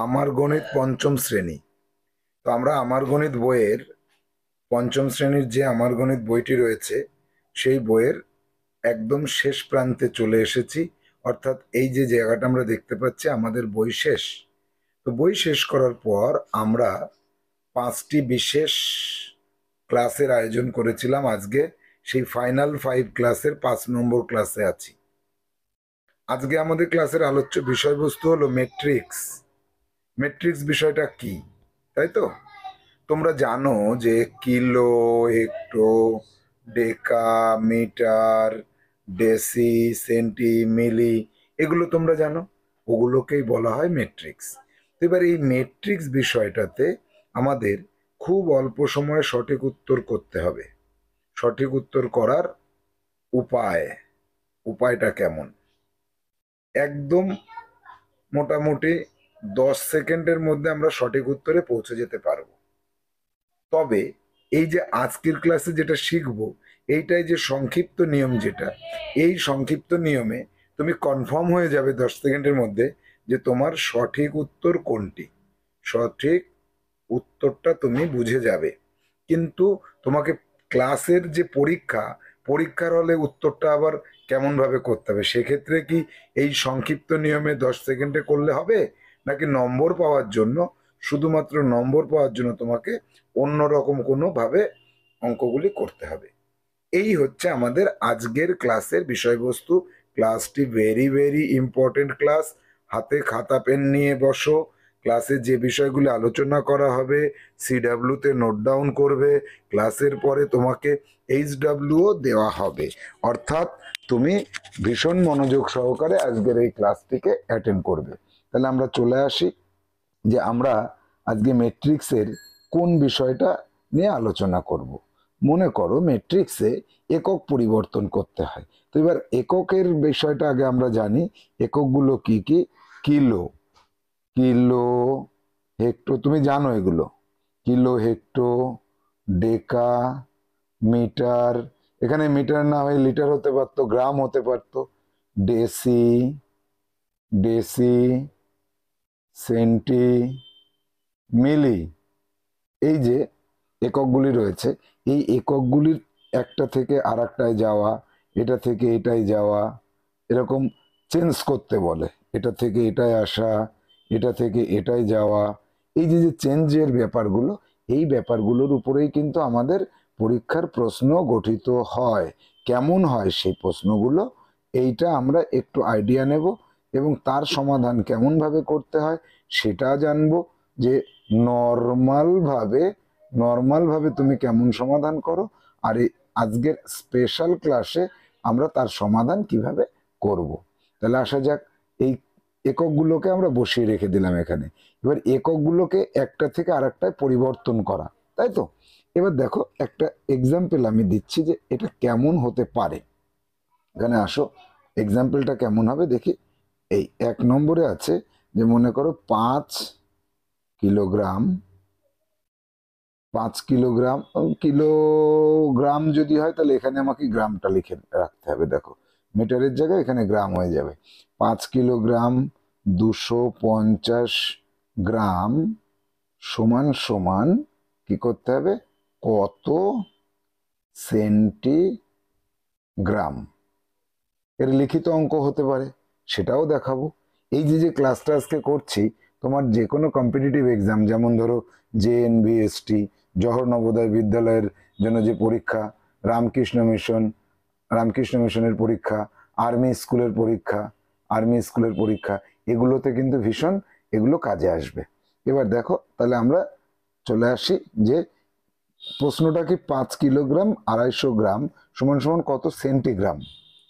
আমার গণিত পঞ্চম শ্রেণী। তো আমরা আমার গণিত বইয়ের পঞ্চম শ্রেণীর যে আমার গণিত বইটি রয়েছে সেই বইয়ের একদম শেষ প্রান্তে চলে এসেছি। অর্থাৎ এই যে জায়গাটা আমরা দেখতে পাচ্ছি আমাদের বই শেষ। তো বই শেষ করার পর আমরা 5টি বিশেষ ক্লাসের আয়োজন করেছিলাম। আজকে সেই ফাইনাল 5 ক্লাসের 5 নম্বর ক্লাসে আছি। আজকে আমাদের ক্লাসের আলোচ্য বিষয়বস্তু হলো ম্যাট্রিক্স। ম্যাট্রিক্স বিষয়টা কি, তাই তো? তোমরা জানো যে কিলো, হেক্টো, ডেকা, মিটার, ডেসি, সেন্টি, মিলি, এগুলো তোমরা জানো। ওগুলোকেই বলা হয় ম্যাট্রিক্স। তো এবার এই ম্যাট্রিক্স বিষয়টাতে আমাদের খুব অল্প সময়ে সঠিক উত্তর করতে হবে। সঠিক উত্তর করার উপায়টা কেমন? একদম মোটামুটি 10 সেকেন্ডের মধ্যে আমরা সঠিক উত্তরে পৌঁছে যেতে পারবো। তবে এই যে আজকের ক্লাসে যেটা শিখবো, এইটাই যে সংক্ষিপ্ত নিয়ম, যেটা এই সংক্ষিপ্ত নিয়মে তুমি কনফার্ম হয়ে যাবে 10 সেকেন্ডের মধ্যে যে তোমার সঠিক উত্তর কোনটি। সঠিক উত্তরটা তুমি বুঝে যাবে। কিন্তু তোমাকে ক্লাসের যে পরীক্ষার হলে উত্তরটা আবার কেমন ভাবে করতে হবে, সেক্ষেত্রে কি এই সংক্ষিপ্ত নিয়মে 10 সেকেন্ডে করলে হবে, নাকি নম্বর পাওয়ার জন্য, শুধুমাত্র নম্বর পাওয়ার জন্য তোমাকে অন্যরকম কোনো ভাবে অঙ্কগুলি করতে হবে? এই হচ্ছে আমাদের আজকের ক্লাসের বিষয়বস্তু। ক্লাসটি ভেরি ভেরি ইম্পর্টেন্ট ক্লাস। হাতে খাতা পেন নিয়ে বসো। ক্লাসে যে বিষয়গুলি আলোচনা করা হবে সিডাব্লিউতে নোট ডাউন করবে। ক্লাসের পরে তোমাকে এইচডাব্লিউও দেওয়া হবে। অর্থাৎ তুমি ভীষণ মনোযোগ সহকারে আজকের এই ক্লাসটিকে অ্যাটেন্ড করবে। তাহলে আমরা চলে আসি যে আমরা আজকে ম্যাট্রিক্সের কোন বিষয়টা নিয়ে আলোচনা করব। মনে করো ম্যাট্রিক্সে একক পরিবর্তন করতে হয়। তো এবার এককের বিষয়টা আগে আমরা জানি। এককগুলো কি কি? কিলো, কিলো, হেক্টো, তুমি জানো এগুলো। কিলো, হেক্টো, ডেকা, মিটার, এখানে মিটার না হয়ে লিটার হতে পারতো, গ্রাম হতে পারতো, ডেসি, ডেসি, সেন্টি, মিলি। এই যে এককগুলি রয়েছে, এই এককগুলির একটা থেকে আর একটায় যাওয়া, এটা থেকে এটাই যাওয়া, এরকম চেঞ্জ করতে বলে। এটা থেকে এটাই আসা, এটা থেকে এটাই যাওয়া, এই যে যে চেঞ্জের ব্যাপারগুলো, এই ব্যাপারগুলোর উপরেই কিন্তু আমাদের পরীক্ষার প্রশ্ন গঠিত হয়। কেমন হয় সেই প্রশ্নগুলো, এইটা আমরা একটু আইডিয়া নেব এবং তার সমাধান কেমন ভাবে করতে হয় সেটা জানবো। যে নর্মাল ভাবে তুমি কেমন সমাধান করো, আর এই আজকের স্পেশাল ক্লাসে আমরা তার সমাধান কিভাবে করব। তাহলে আসা যাক। এই এককগুলোকে আমরা বসিয়ে রেখে দিলাম এখানে। এবার এককগুলোকে একটা থেকে আরেকটায় পরিবর্তন করা, তাই তো? এবার দেখো একটা এক্সাম্পল আমি দিচ্ছি যে এটা কেমন হতে পারে। এখানে আসো, এক্সাম্পলটা কেমন হবে দেখি। এই 1 নম্বরে আছে যে মনে করো 5 কিলোগ্রাম, 5 কিলোগ্রাম, কিলোগ্রাম যদি হয় তাহলে এখানে আমাকে গ্রামটা লিখে রাখতে হবে। দেখো মিটারের জায়গায় এখানে গ্রাম হয়ে যাবে। 5 কিলোগ্রাম 250 গ্রাম সমান সমান কি করতে হবে, কত সেন্টিগ্রাম। এর লিখিত অঙ্ক হতে পারে, সেটাও দেখাবো। এই যে যে ক্লাসটা আজকে করছি, তোমার যে কোনো কম্পিটিটিভ এক্সাম, যেমন ধরো জেএনভিএসটি, জওহর নবোদয় বিদ্যালয়ের জন্য যে পরীক্ষা, রামকৃষ্ণ মিশনের পরীক্ষা, আর্মি স্কুলের পরীক্ষা, এগুলোতে কিন্তু ভীষণ এগুলো কাজে আসবে। এবার দেখো তাহলে আমরা চলে আসি যে প্রশ্নটা কি 5 কিলোগ্রাম 250 গ্রাম সমান সমান কত সেন্টিগ্রাম,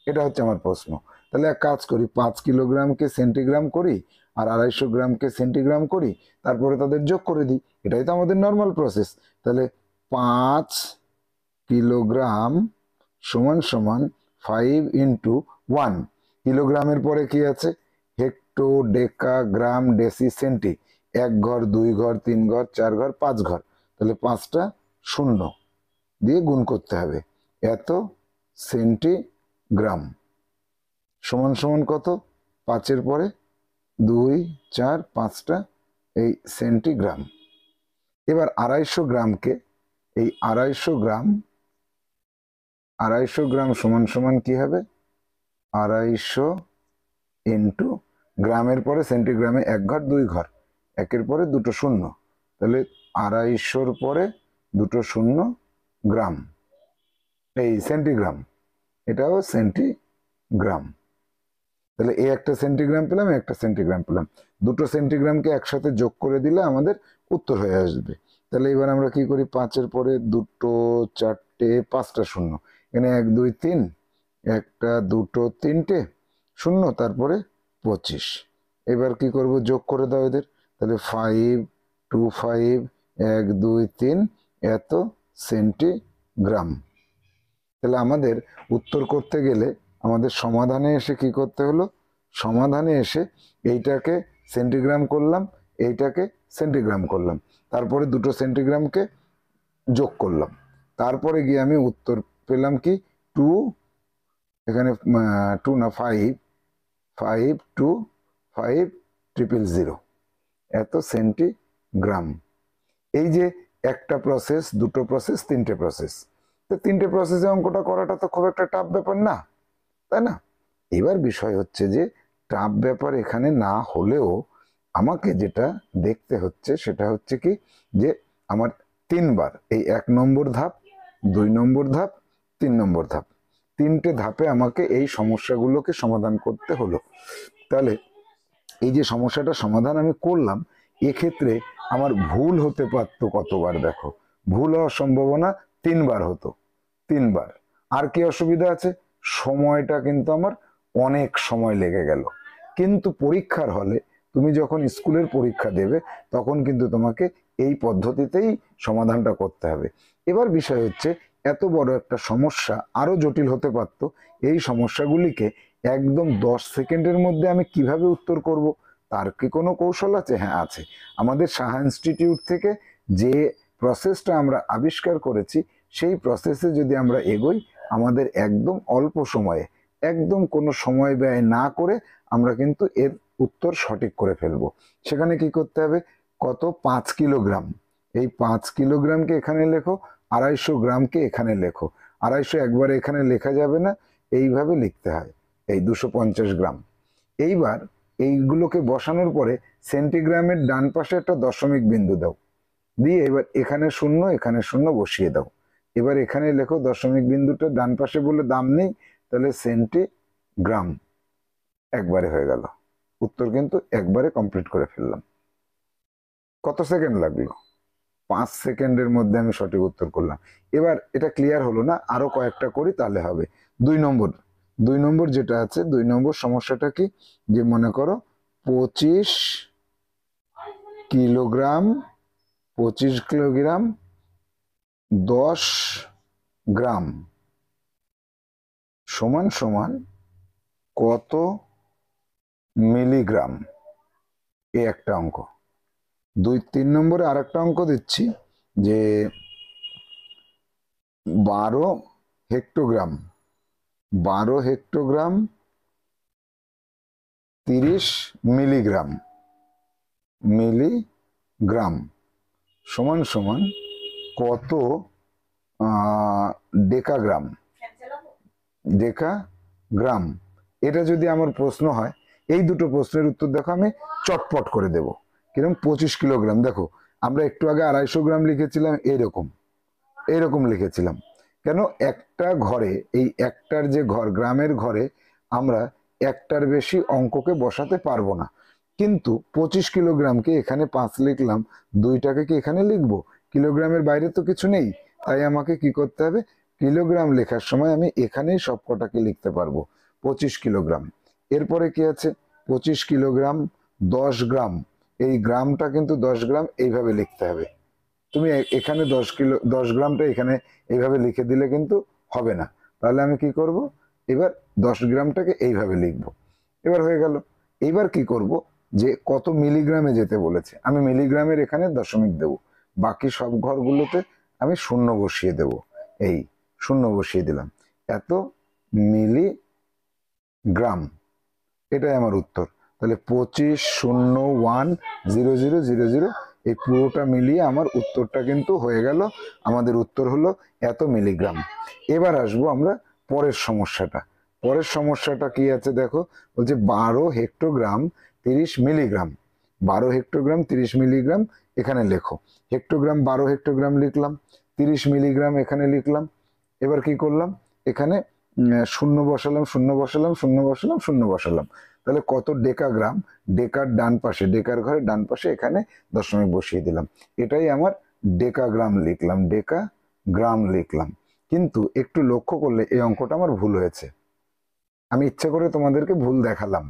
এটা হচ্ছে আমার প্রশ্ন। তাহলে এক কাজ করি, 5 কিলোগ্রামকে সেন্টিগ্রাম করি আর 250 গ্রামকে সেন্টিগ্রাম করি, তারপরে তাদের যোগ করে দিই। এটাই তো আমাদের নর্মাল প্রসেস। তাহলে 5 কিলোগ্রাম সমান সমান 5 × 1। কিলোগ্রামের পরে কি আছে, হেক্টো, ডেকা, গ্রাম, ডেসি, সেন্টি। 1 ঘর, 2 ঘর, 3 ঘর, 4 ঘর, 5 ঘর। তাহলে 5টা শূন্য দিয়ে গুণ করতে হবে। এত সেন্টিগ্রাম সমান সমান কত, 5-এর পরে 2, 4, 5টা এই সেন্টিগ্রাম। এবার 250 গ্রামকে, এই 250 গ্রাম সমান সমান কি হবে, 250 ইন্টু গ্রামের পরে সেন্টিগ্রামে 1 ঘর 2 ঘর, একের পরে দুটো শূন্য, তাহলে 250 পরে দুটো শূন্য গ্রাম, এই সেন্টিগ্রাম, এটাও সেন্টিগ্রাম। তাহলে এই একটা সেন্টিগ্রাম পেলাম, একটা সেন্টিগ্রাম পেলাম, দুটো সেন্টিগ্রামকে একসাথে যোগ করে দিলে আমাদের উত্তর হয়ে আসবে। তাহলে এবার আমরা কি করি, 5-এর পরে দুটো, চারটে, 5টা শূন্য, এখানে 1 2 3, একটা দুটো তিনটে শূন্য, তারপরে 25। এবার কি করব, যোগ করে দাও এদের, তাহলে 5 2 5 1 2 3 এত সেন্টিগ্রাম। তাহলে আমাদের উত্তর করতে গেলে আমাদের সমাধানে এসে কি করতে হলো, সমাধানে এসে এইটাকে সেন্টিগ্রাম করলাম, এইটাকে সেন্টিগ্রাম করলাম, তারপরে দুটো সেন্টিগ্রামকে যোগ করলাম, তারপরে গিয়ে আমি উত্তর পেলাম কি 2, এখানে 2 না 5 5 2 5 000 এত সেন্টিগ্রাম। এই যে একটা প্রসেস, দুটো প্রসেস, তিনটে প্রসেস, তো তিনটে প্রসেসে অঙ্কটা করাটা তো খুব একটা টাফ ব্যাপার না, তাই না? এবার বিষয় হচ্ছে যে টাফ ব্যাপার এখানে না হলেও আমাকে যেটা দেখতে হচ্ছে সেটা হচ্ছে কি, যে আমার 3বার এই 1 নম্বর ধাপ, 2 নম্বর ধাপ, 3 নম্বর ধাপ, 3টে ধাপে আমাকে এই সমস্যাগুলোকে সমাধান করতে হলো। তাহলে এই যে সমস্যাটা সমাধান আমি করলাম, এক্ষেত্রে আমার ভুল হতে পারত কতবার, দেখো ভুল হওয়ার সম্ভাবনা 3বার হতো, 3বার। আর কি অসুবিধা আছে, সময়টা কিন্তু আমার অনেক সময় লেগে গেল। কিন্তু পরীক্ষার হলে তুমি যখন স্কুলের পরীক্ষা দেবে তখন কিন্তু তোমাকে এই পদ্ধতিতেই সমাধানটা করতে হবে। এবার বিষয় হচ্ছে এত বড় একটা সমস্যা আরো জটিল হতে পারত, এই সমস্যাগুলিকে একদম 10 সেকেন্ডের মধ্যে আমি কিভাবে উত্তর করব, তার কি কোনো কৌশল আছে? হ্যাঁ আছে। আমাদের সাহা ইনস্টিটিউট থেকে যে প্রসেসটা আমরা আবিষ্কার করেছি, সেই প্রসেসে যদি আমরা এগোই, আমাদের একদম অল্প সময়ে, একদম কোনো সময় ব্যয় না করে আমরা কিন্তু এর উত্তর সঠিক করে ফেলবো। সেখানে কি করতে হবে, কত, 5 কিলোগ্রাম, এই 5 কিলোগ্রামকে এখানে লেখো, 250 গ্রামকে এখানে লেখো, 250 একবারে এখানে লেখা যাবে না, এইভাবে লিখতে হয়, এই 250 গ্রাম। এইবার এইগুলোকে বসানোর পরে সেন্টিগ্রামের ডান পাশে একটা দশমিক বিন্দু দাও, দিয়ে এবার এখানে শূন্য, এখানে শূন্য বসিয়ে দাও। এবার এখানে লেখো দশমিক বিন্দুটা ডান পাশে বলে দাম নেই, তাহলে সেন্টিগ্রাম, একবারে হয়ে গেল উত্তর, কিন্তু একবারে কমপ্লিট করে ফেললাম। কত সেকেন্ড লাগলো, 5 সেকেন্ডের মধ্যে আমি সঠিক উত্তর করলাম। এবার এটা ক্লিয়ার হলো না, আরো কয়েকটা করি তাহলে হবে। 2 নম্বর যেটা আছে, 2 নম্বর সমস্যাটা কি, যে মনে করো 25 কিলোগ্রাম 25 কিলোগ্রাম 10 গ্রাম সমান সমান কত মিলিগ্রাম, এ একটা অঙ্ক। 3 নম্বরে আর একটা অঙ্ক দিচ্ছি, যে 12 হেক্টোগ্রাম 30 মিলিগ্রাম সমান সমান কত ডেকাগ্রাম। এটা যদি আমার প্রশ্ন হয়, এই দুটো প্রশ্নের উত্তর দেখো আমি চটপট করে দেব। কিরকম, 25 কিলোগ্রাম, দেখো আমরা একটু আগে 250 গ্রাম লিখেছিলাম, এইরকম লিখেছিলাম। কেন, একটা ঘরে, এই একটার যে ঘর, গ্রামের ঘরে আমরা একটার বেশি অঙ্ককে বসাতে পারবো না, কিন্তু 25 কিলোগ্রামকে এখানে 5 লিখলাম, 2টাকে কি এখানে লিখবো, কিলোগ্রামের বাইরে তো কিছু নেই, তাই আমাকে কি করতে হবে, কিলোগ্রাম লেখার সময় আমি এখানেই সবকটাকে লিখতে পারবো 25 কিলোগ্রাম। এরপরে কি আছে, 25 কিলোগ্রাম 10 গ্রাম, এই গ্রামটা কিন্তু 10 গ্রাম এইভাবে লিখতে হবে। তুমি এখানে 10 গ্রামটা এখানে এইভাবে লিখে দিলে কিন্তু হবে না, তাহলে আমি কি করব, এবার 10 গ্রামটাকে এইভাবে লিখবো। এবার হয়ে গেল। এইবার কি করব, যে কত মিলিগ্রামে যেতে বলেছে, আমি মিলিগ্রামের এখানে দশমিক দেব, বাকি সব ঘরগুলোতে আমি শূন্য বসিয়ে দেব, এই শূন্য বসিয়ে দিলাম, এত মিলিগ্রাম, এটাই আমার উত্তর। তাহলে 25,0,1,00,00 এই পুরোটা মিলিয়ে আমার উত্তরটা কিন্তু হয়ে গেল। আমাদের উত্তর হলো এত মিলিগ্রাম। এবার আসবো আমরা পরের সমস্যাটা। পরের সমস্যাটা কি আছে দেখো, বলছে 12 হেক্টোগ্রাম 30 মিলিগ্রাম। 12 হেক্টোগ্রাম 30 মিলিগ্রাম এখানে লেখো। হেক্টোগ্রাম 12 হেক্টোগ্রাম লিখলাম, 30 মিলিগ্রাম এখানে লিখলাম। এবার কি করলাম, এখানে শূন্য বসালাম, শূন্য বসালাম, শূন্য বসালাম, শূন্য বসালাম। তাহলে কত ডেকাগ্রাম, ডেকার ডান পাশে, ডেকার ঘরে ডান পাশে এখানে দশমিক বসিয়ে দিলাম। এটাই আমার ডেকাগ্রাম লিখলাম, ডেকাগ্রাম লিখলাম। কিন্তু একটু লক্ষ্য করলে এই অঙ্কটা আমার ভুল হয়েছে। আমি ইচ্ছা করে তোমাদেরকে ভুল দেখালাম।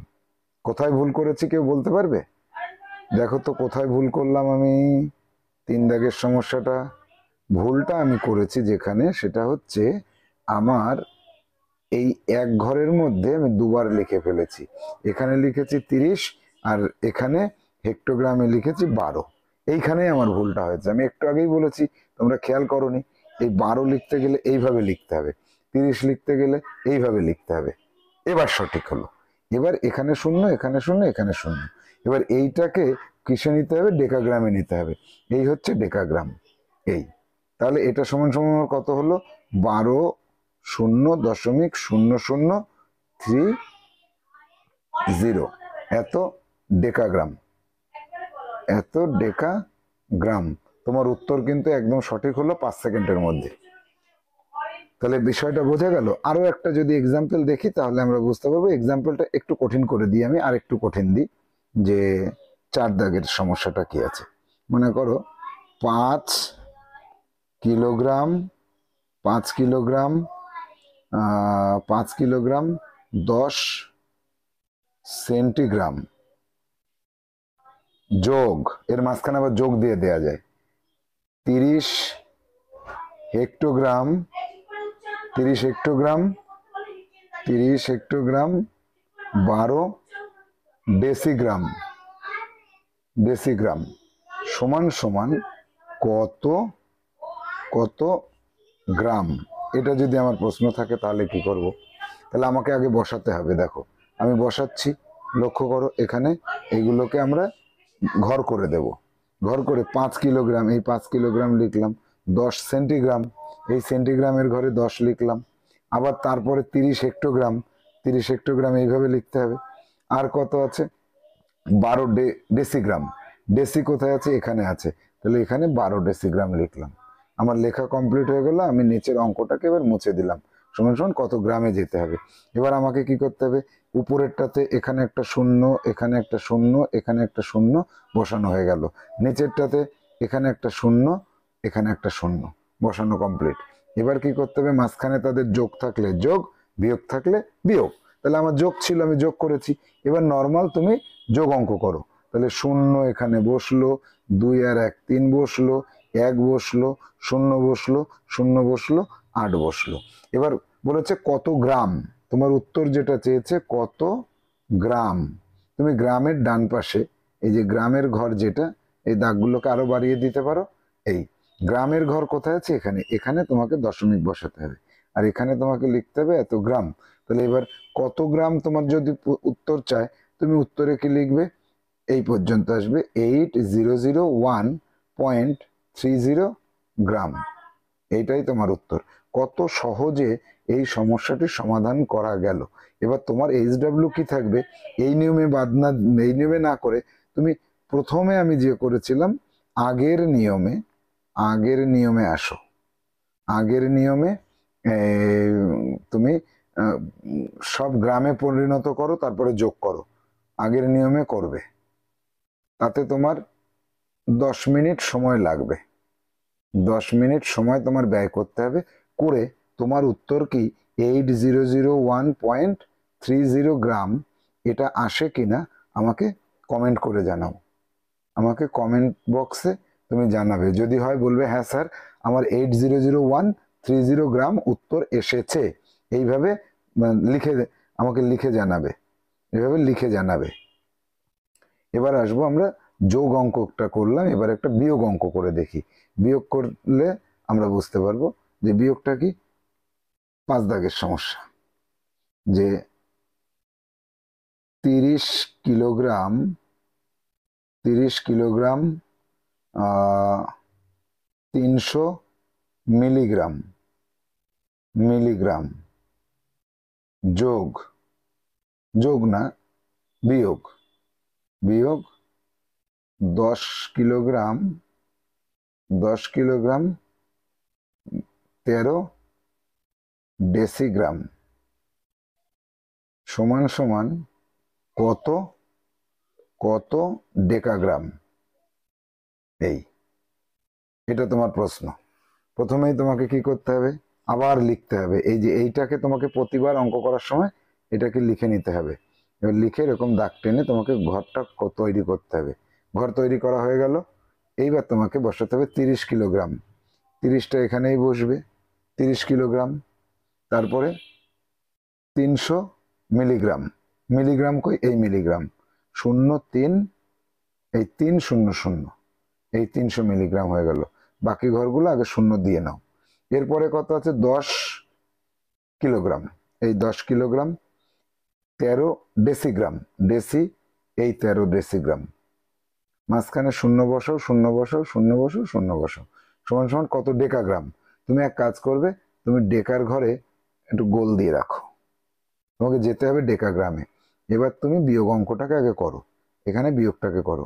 কোথায় ভুল করেছি কেউ বলতে পারবে? দেখো তো কোথায় ভুল করলাম আমি। 3 দাগের সমস্যাটা ভুলটা আমি করেছি যেখানে, সেটা হচ্ছে আমার এই এক ঘরের মধ্যে আমি দুবার লিখে ফেলেছি। এখানে লিখেছি 30 আর এখানে হেক্টোগ্রামে লিখেছি 12। এইখানেই আমার ভুলটা হয়েছে। আমি একটু আগেই বলেছি, তোমরা খেয়াল করোনি। এই 12 লিখতে গেলে এইভাবে লিখতে হবে, 30 লিখতে গেলে এইভাবে লিখতে হবে। এবার সঠিক হলো। এবার এখানে শূন্য, এখানে শূন্য, এখানে শূন্য। এবার এইটাকে কিসে নিতে হবে, ডেকাগ্রামে নিতে হবে। এই হচ্ছে ডেকাগ্রাম। এই তাহলে এটা সমান সমান কত হলো, 12,0.0030 এত ডেকাগ্রাম, এত ডেকাগ্রাম। তোমার উত্তর কিন্তু একদম সঠিক হলো 5 সেকেন্ডের মধ্যে। তাহলে বিষয়টা বোঝা গেল। আরো একটা যদি এক্সাম্পল দেখি তাহলে আমরা বুঝতে পারবো। এক্সাম্পলটা একটু কঠিন করে দিই আমি, আর একটু কঠিন দিই, যে 4 দাগের সমস্যাটা কি আছে। মনে করো 5 কিলোগ্রাম 5 কিলোগ্রাম 5 কিলোগ্রাম 10 সেন্টিগ্রাম যোগ, এর মাঝখানে আবার যোগ দিয়ে দেয়া যায়, 30 hectogram 30 hectogram 30 hectogram 12 decigram decigram সমান সমান কত কত গ্রাম। এটা যদি আমার প্রশ্ন থাকে তাহলে কি করব, তাহলে আমাকে আগে বসাতে হবে। দেখো আমি বসাচ্ছি, লক্ষ্য করো এখানে এইগুলোকে আমরা ঘর করে দেব। ঘর করে 5 কিলোগ্রাম, এই 5 কিলোগ্রাম লিখলাম। 10 সেন্টিগ্রাম, এই সেন্টিগ্রামের ঘরে 10 লিখলাম। আবার তারপরে 30 হেক্টোগ্রাম, 30 হেক্টোগ্রাম এইভাবে লিখতে হবে। আর কত আছে, 12 ডেসিগ্রাম। ডেসি কোথায় আছে, এখানে আছে। তাহলে এখানে 12 ডেসিগ্রাম লিখলাম। আমার লেখা কমপ্লিট হয়ে গেল। আমি নিচের অঙ্কটাকে এবার মুছে দিলাম। সমান সমান কত গ্রামে যেতে হবে। এবার আমাকে কি করতে হবে, উপরেরটাতে এখানে একটা শূন্য, এখানে একটা শূন্য, এখানে একটা শূন্য বসানো হয়ে গেল। নিচেরটাতে এখানে একটা শূন্য, এখানে একটা শূন্য বসানো কমপ্লিট। এবার কি করতে হবে, মাঝখানে তাদের যোগ থাকলে যোগ, বিয়োগ থাকলে বিয়োগ। তাহলে আমার যোগ ছিল, আমি যোগ করেছি। এবার নর্মাল তুমি যোগ অঙ্ক করো। তাহলে শূন্য এখানে বসলো, 2 আর 1 3 বসলো, 1 বসলো, শূন্য বসলো, শূন্য বসলো, 8 বসলো। এবার বলেছে কত গ্রাম, তোমার উত্তর যেটা চেয়েছে কত গ্রাম। তুমি গ্রামের ডান পাশে এই যে গ্রামের ঘর যেটা, এই দাগগুলোকে আরো বাড়িয়ে দিতে পারো। এই গ্রামের ঘর কোথায় আছে, এখানে। এখানে তোমাকে দশমিক বসাতে হবে, আর এখানে তোমাকে লিখতে হবে এত গ্রাম। তাহলে এবার কত গ্রাম তোমার যদি উত্তর চায়, তুমি উত্তরে কি লিখবে, এই পর্যন্ত আসবে 8001.30 গ্রাম। এইটাই তোমার উত্তর। কত সহজে এই সমস্যাটির সমাধান করা গেল। এবার তোমার এইচডব্লিউ কি থাকবে, এই নিয়মে বাদ না, এই নিয়মে না করে তুমি প্রথমে আমি যে করেছিলাম আগের নিয়মে আসো। আগের নিয়মে তুমি সব গ্রামে পরিণত করো, তারপরে যোগ করো। আগের নিয়মে করবে, তাতে তোমার 10 মিনিট সময় লাগবে। 10 মিনিট সময় তোমার ব্যয় করতে হবে। করে তোমার উত্তর কি 8001.30 গ্রাম এটা আসে কিনা আমাকে কমেন্ট করে জানাও। আমাকে কমেন্ট বক্সে তুমি জানাবে। যদি হয় বলবে হ্যাঁ স্যার আমার 800130 গ্রাম উত্তর এসেছে। এইভাবে লিখে আমাকে লিখে জানাবে, এভাবে লিখে জানাবে। এবার আসবো আমরা যোগ অঙ্কটা করলাম, এবার একটা বিয়োগ অঙ্ক করে দেখি। বিয়োগ করলে আমরা বুঝতে পারবো যে বিয়োগটা কি। 5 দাগের সমস্যা, যে 30 কিলোগ্রাম 300 মিলিগ্রাম যোগ না বিয়োগ 10 কিলোগ্রাম 13 ডেসিগ্রাম সমান কত ডেকাগ্রাম। এটা তোমার প্রশ্ন। প্রথমেই তোমাকে কি করতে হবে, আবার লিখতে হবে। এই যে এইটাকে তোমাকে প্রতিবার অঙ্ক করার সময় এটাকে লিখে নিতে হবে। এবার লিখে এরকম দাগ টেনে তোমাকে ঘরটা তৈরি করতে হবে। ঘর তৈরি করা হয়ে গেল। এইবার তোমাকে বসাতে হবে 30 কিলোগ্রাম। 30টা এখানেই বসবে, 30 কিলোগ্রাম। তারপরে 300 মিলিগ্রাম কই, এই মিলিগ্রাম 03, এই 300, এই 300 মিলিগ্রাম হয়ে গেল। বাকি ঘরগুলো আগে শূন্য দিয়ে নাও। এরপরে কত আছে, 10 কিলোগ্রাম। এই 10 কিলোগ্রাম 13 ডেসিগ্রাম, এই 13 ডেসিগ্রাম। মাঝখানে শূন্য বসাও সমান কত ডেকাগ্রাম। তুমি এক কাজ করবে, তুমি ডেকার ঘরে একটু গোল দিয়ে রাখো, তোমাকে যেতে হবে ডেকাগ্রামে। এবার তুমি বিয়োগ অঙ্কটাকে আগে করো, এখানে বিয়োগটাকে করো,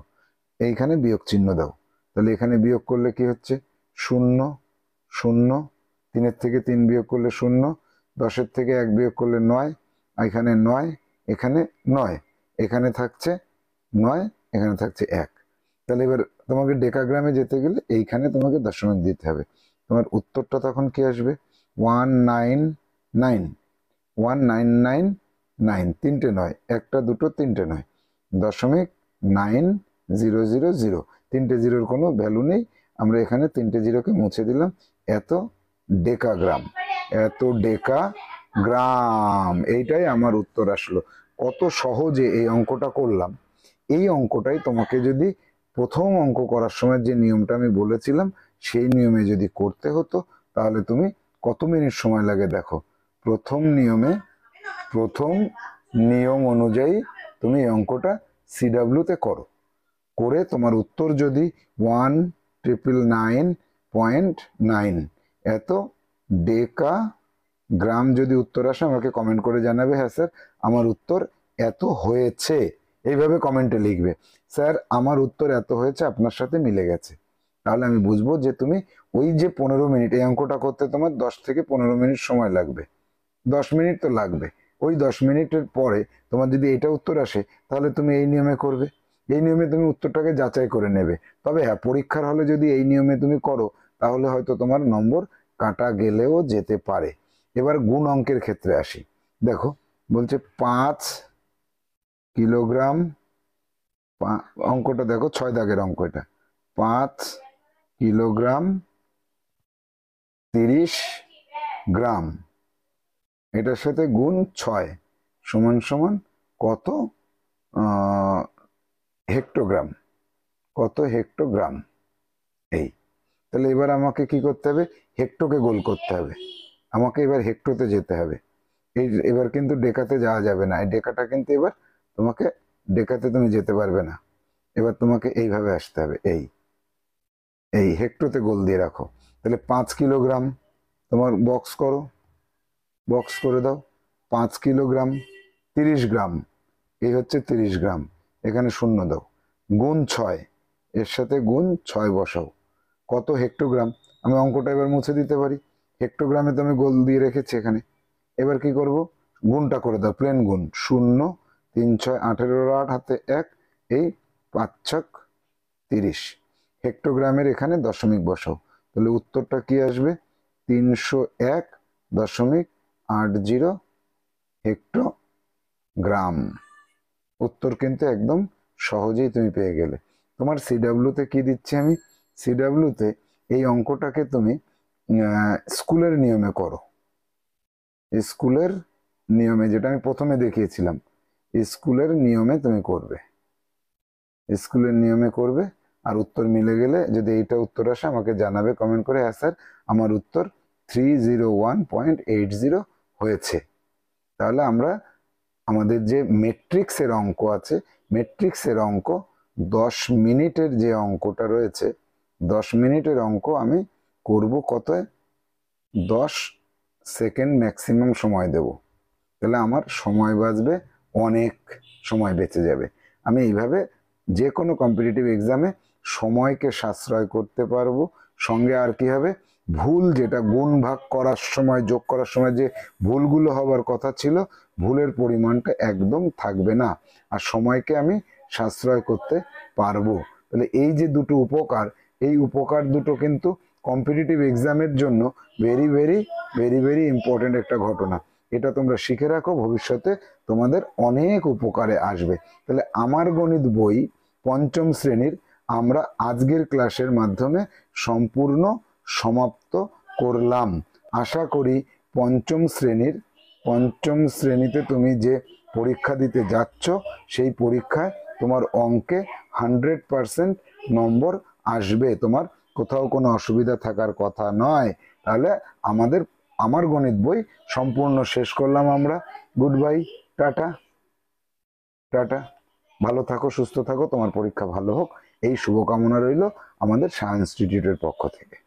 এইখানে বিয়োগ চিহ্ন দাও। তাহলে এখানে বিয়োগ করলে কি হচ্ছে, 0 0, 3-এর থেকে 3 বিয়োগ করলে 0, 10-এর থেকে 1 বিয়োগ করলে 9, এখানে 9, এখানে 9, এখানে থাকছে 9, এখানে থাকছে 1। তাহলে এবার তোমাকে ডেকাগ্রামে যেতে গেলে এইখানে তোমাকে দশমিক দিতে হবে। তোমার উত্তরটা তখন কি আসবে, 199, তিনটে নয়, একটা দুটো তিনটে নয়, 0.9000, তিনটে জিরোর কোনো ভ্যালু নেই। আমরা এখানে তিনটে জিরোকে মুছে দিলাম। এত ডেকাগ্রাম, এইটাই আমার উত্তর আসলো। কত সহজে এই অঙ্কটা করলাম। এই অঙ্কটাই তোমাকে যদি প্রথম অঙ্ক করার সময় যে নিয়মটা আমি বলেছিলাম সেই নিয়মে যদি করতে হতো, তাহলে তুমি কত মিনিট সময় লাগে দেখো। প্রথম নিয়ম অনুযায়ী তুমি এই অঙ্কটা সিডাব্লিউতে করো, করে তোমার উত্তর যদি 1999.9 এত ডেকাগ্রাম যদি উত্তর আসে, আমাকে কমেন্ট করে জানাবে, হ্যাঁ স্যার আমার উত্তর এত হয়েছে। এইভাবে কমেন্টে লিখবে, স্যার আমার উত্তর এত হয়েছে, আপনার সাথে মিলে গেছে। তাহলে আমি বুঝবো যে তুমি ওই যে 15 মিনিট, এই অঙ্কটা করতে তোমার 10 থেকে 15 মিনিট সময় লাগবে। 10 মিনিট তো লাগবে। ওই 10 মিনিটের পরে তোমার যদি এটা উত্তর আসে, তাহলে তুমি এই নিয়মে করবে। এই নিয়মে তুমি উত্তরটাকে যাচাই করে নেবে। তবে হ্যাঁ, পরীক্ষার হলে যদি এই নিয়মে তুমি করো, তাহলে হয়তো তোমার নম্বর কাটা গেলেও যেতে পারে। এবার গুণ অঙ্কের ক্ষেত্রে আসি। দেখো বলছে 5 কিলোগ্রাম, অঙ্কটা দেখো 6 দাগের অঙ্ক। এটা 5 কিলোগ্রাম 30 গ্রাম, এটার সাথে গুণ 6 সমান কত হেক্টোগ্রাম, এই। তাহলে এবার আমাকে কি করতে হবে, হেক্টোকে গোল করতে হবে। আমাকে এবার হেক্টোতে যেতে হবে। এবার কিন্তু ডেকাতে যাওয়া যাবে না। এই ডেকাটা কিন্তু এবার তোমাকে, ডেকাতে তুমি যেতে পারবে না। এবার তোমাকে এইভাবে আসতে হবে, এই হেক্টোতে গোল দিয়ে রাখো। তাহলে 5 কিলোগ্রাম, তোমার বক্স করে দাও। 5 কিলোগ্রাম 30 গ্রাম, এই হচ্ছে 30 গ্রাম, এখানে শূন্য দাও। গুণ 6, এর সাথে গুণ 6 বসাও। কত হেক্টোগ্রাম, আমি অঙ্কটা এবার মুছে দিতে পারি। হেক্টোগ্রামে তো আমি গোল দিয়ে রেখেছি এখানে। এবার কি করব, গুণটা করে দাও, প্লেন গুণ। 0, 3 6 18 8 হাতে 1, এই 5 6 30। হেক্টোগ্রামের এখানে দশমিক বসাও। তাহলে উত্তরটা কি আসবে, 301.80 হেক্টোগ্রাম। উত্তর কিন্তু একদম সহজেই তুমি পেয়ে গেলে। তোমার সিডাব্লিউতে কি দিচ্ছি আমি, সিডাব্লিউতে এই অঙ্কটাকে তুমি স্কুলের নিয়মে করো। স্কুলের নিয়মে, যেটা আমি প্রথমে দেখিয়েছিলাম, স্কুলের নিয়মে তুমি করবে, স্কুলের নিয়মে করবে। আর উত্তর মিলে গেলে যদি এইটা উত্তর আসে, আমাকে জানাবে কমেন্ট করে, হ্যাঁ স্যার আমার উত্তর 301.80 হয়েছে। তাহলে আমরা আমাদের যে ম্যাট্রিক্সের অঙ্ক আছে, ম্যাট্রিক্সের অঙ্ক 10 মিনিটের যে অঙ্কটা রয়েছে, 10 মিনিটের অঙ্ক আমি করব কতয়, 10 সেকেন্ড ম্যাক্সিমাম সময় দেব। তাহলে আমার সময় বাঁচবে, অনেক সময় বেঁচে যাবে। আমি এইভাবে যে কোনো কম্পিটিটিভ এক্সামে সময়কে সাশ্রয় করতে পারবো। সঙ্গে আর কি হবে, ভুল যেটা গুণ ভাগ করার সময়, যোগ করার সময় যে ভুলগুলো হবার কথা ছিল, ভুলের পরিমাণটা একদম থাকবে না, আর সময়কে আমি সাশ্রয় করতে পারবো। তাহলে এই যে দুটো উপকার, এই উপকার দুটো কিন্তু কম্পিটিটিভ এক্সামের জন্য very very very very important একটা ঘটনা। এটা তোমরা শিখে রাখো, ভবিষ্যতে তোমাদের অনেক উপকারে আসবে। তাহলে আমার গণিত বই পঞ্চম শ্রেণীর আমরা আজকের ক্লাসের মাধ্যমে সম্পূর্ণ সমাপ্ত করলাম। আশা করি পঞ্চম শ্রেণীতে তুমি যে পরীক্ষা দিতে যাচ্ছ, সেই পরীক্ষায় তোমার অঙ্কে 100% নম্বর আসবে, তোমার কোথাও কোনো অসুবিধা থাকার কথা নয়। তাহলে আমার গণিত বই সম্পূর্ণ শেষ করলাম আমরা। Good bye, tata tata. ভালো থাকো, সুস্থ থাকো, তোমার পরীক্ষা ভালো হোক, এই শুভকামনা রইল আমাদের সায়েন্স ইনস্টিটিউটের পক্ষ থেকে।